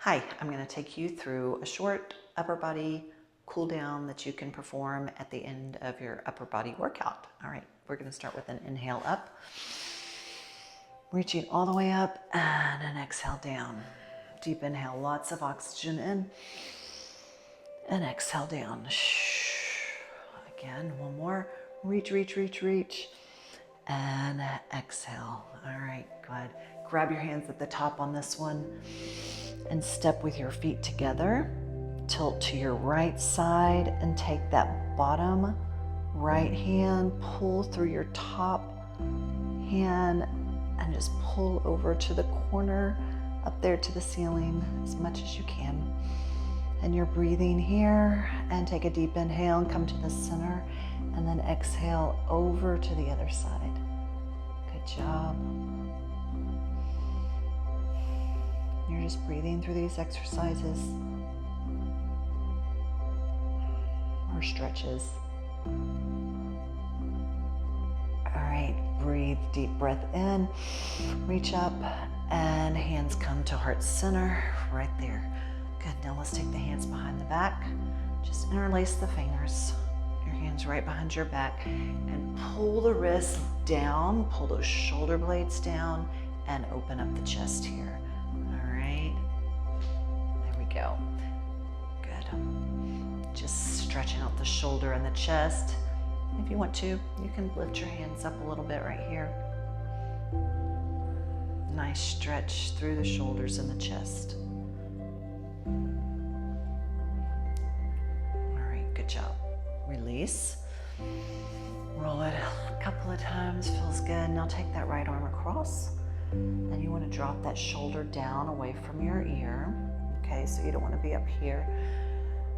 Hi, I'm going to take you through a short upper body cool down that you can perform at the end of your upper body workout. All right, we're going to start with an inhale up, reaching all the way up, and an exhale down. Deep inhale, lots of oxygen in, and exhale down. Again, one more. Reach, reach, reach, reach, and exhale. All right, good. Grab your hands at the top on this one and step with your feet together. Tilt to your right side and take that bottom right hand, pull through your top hand and just pull over to the corner up there to the ceiling as much as you can. And you're breathing here, and take a deep inhale and come to the center, and then exhale over to the other side. Good job. You're just breathing through these exercises or stretches. All right, breathe, deep breath in, reach up, and hands come to heart center right there. Good, now let's take the hands behind the back. Just interlace the fingers, your hands right behind your back, and pull the wrists down, pull those shoulder blades down, and open up the chest here. All right, there we go. Good. Just stretching out the shoulder and the chest. If you want to, you can lift your hands up a little bit right here. Nice stretch through the shoulders and the chest. All right, good job. Release. Roll it a couple of times, feels good. Now take that right arm across, and you want to drop that shoulder down away from your ear. Okay, so you don't want to be up here.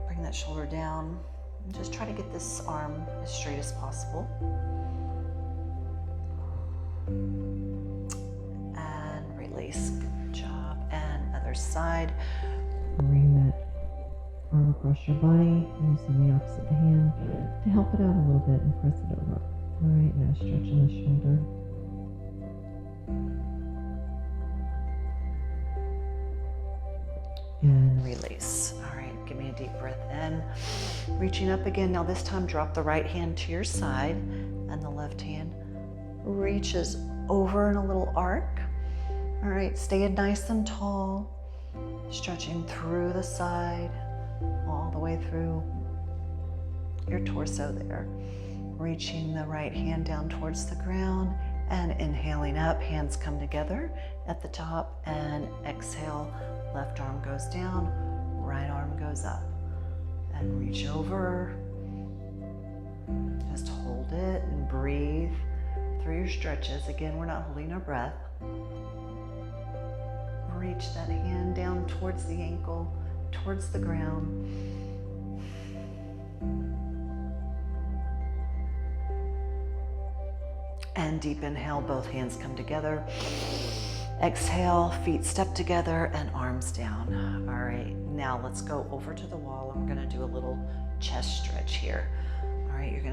Bring that shoulder down and just try to get this arm as straight as possible. And release. Good job. And other side. Bring that arm across your body, using the opposite hand to help it out a little bit and press it over. All right, now stretching the shoulder. And release. All right, give me a deep breath in. Reaching up again. Now this time drop the right hand to your side, and the left hand reaches over in a little arc. All right, staying nice and tall, stretching through the side, all the way through your torso there. Reaching the right hand down towards the ground and inhaling up, hands come together at the top, and exhale, left arm goes down, right arm goes up. And reach over, just hold it and breathe through your stretches. Again, we're not holding our breath. Reach that hand down towards the ankle, towards the ground. And deep inhale, both hands come together. Exhale, feet step together and arms down. All right, now let's go over to the wall. I'm gonna do a little chest stretch here. All right, I'm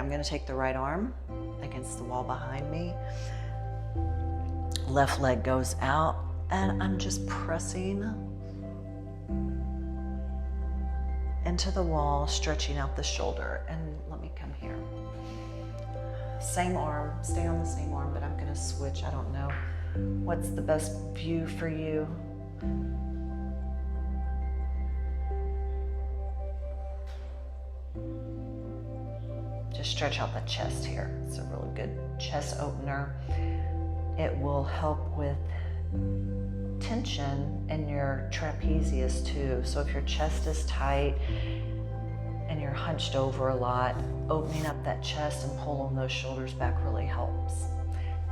gonna take the right arm against the wall behind me. Left leg goes out, and I'm just pressing into the wall, stretching out the shoulder. And let me come here. Same arm, stay on the same arm, but I'm gonna switch. I don't know what's the best view for you. Just stretch out the chest here. It's a really good chest opener. It will help with tension in your trapezius too. So if your chest is tight and you're hunched over a lot, opening up that chest and pulling those shoulders back really helps.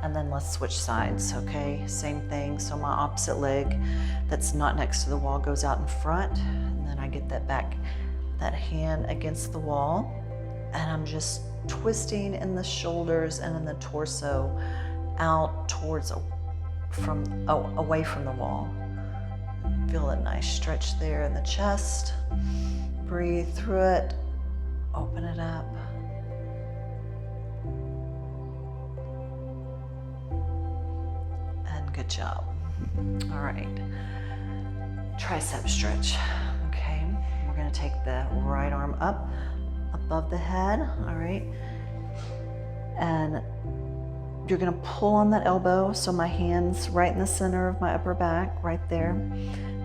And then let's switch sides, okay? Same thing. So my opposite leg that's not next to the wall goes out in front, and then I get that hand against the wall, and I'm just twisting in the shoulders and in the torso out towards away from the wall. Feel a nice stretch there in the chest. Breathe through it, open it up. And good job. All right. tricep stretch. Okay, we're gonna take the right arm up above the head, all right? And you're gonna pull on that elbow, so my hand's right in the center of my upper back, right there.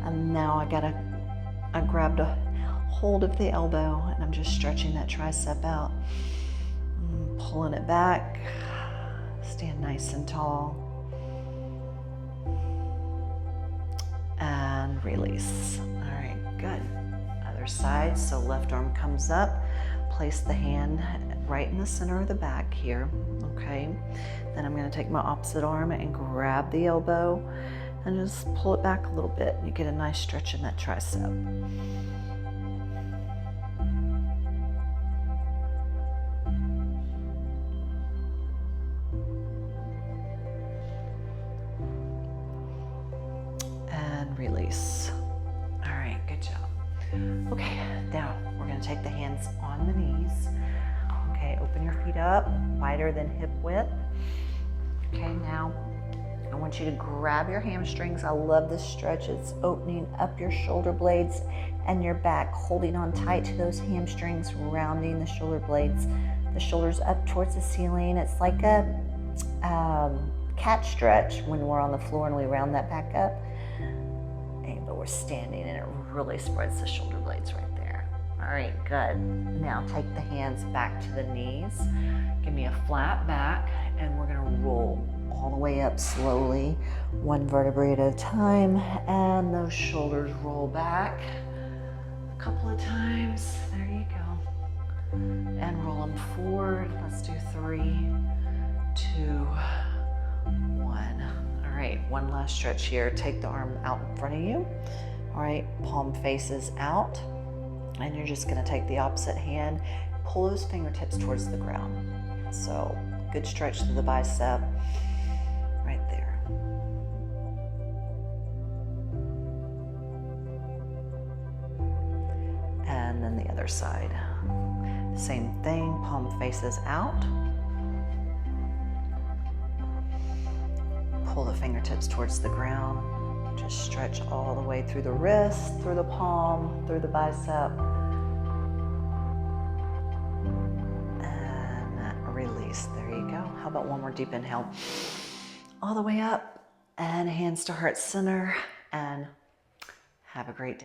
And now I grabbed a hold of the elbow and I'm just stretching that tricep out. Pulling it back, stand nice and tall. And release. All right, good. Other side, so left arm comes up, place the hand right in the center of the back here, okay? Then I'm gonna take my opposite arm and grab the elbow and just pull it back a little bit and you get a nice stretch in that tricep. And release. All right, good job. Okay, now we're gonna take the hands on the knees. Okay, open your feet up, wider than hip width. Okay, now I want you to grab your hamstrings. I love this stretch. It's opening up your shoulder blades and your back, holding on tight to those hamstrings, rounding the shoulder blades, the shoulders up towards the ceiling. It's like a cat stretch when we're on the floor and we round that back up. But we're standing and it really spreads the shoulder blades right there. All right, good. Now take the hands back to the knees. Give me a flat back and we're gonna roll all the way up slowly, one vertebrae at a time, and those shoulders roll back a couple of times. There you go. And roll them forward. Let's do 3, 2, 1. All right, one last stretch here. Take the arm out in front of you. All right, palm faces out. And you're just gonna take the opposite hand, pull those fingertips towards the ground. So good stretch to the bicep, right there. And then the other side. Same thing, palm faces out. Pull the fingertips towards the ground. Just stretch all the way through the wrist, through the palm, through the bicep. And release. There you go. How about one more deep inhale? All the way up and hands to heart center and have a great day.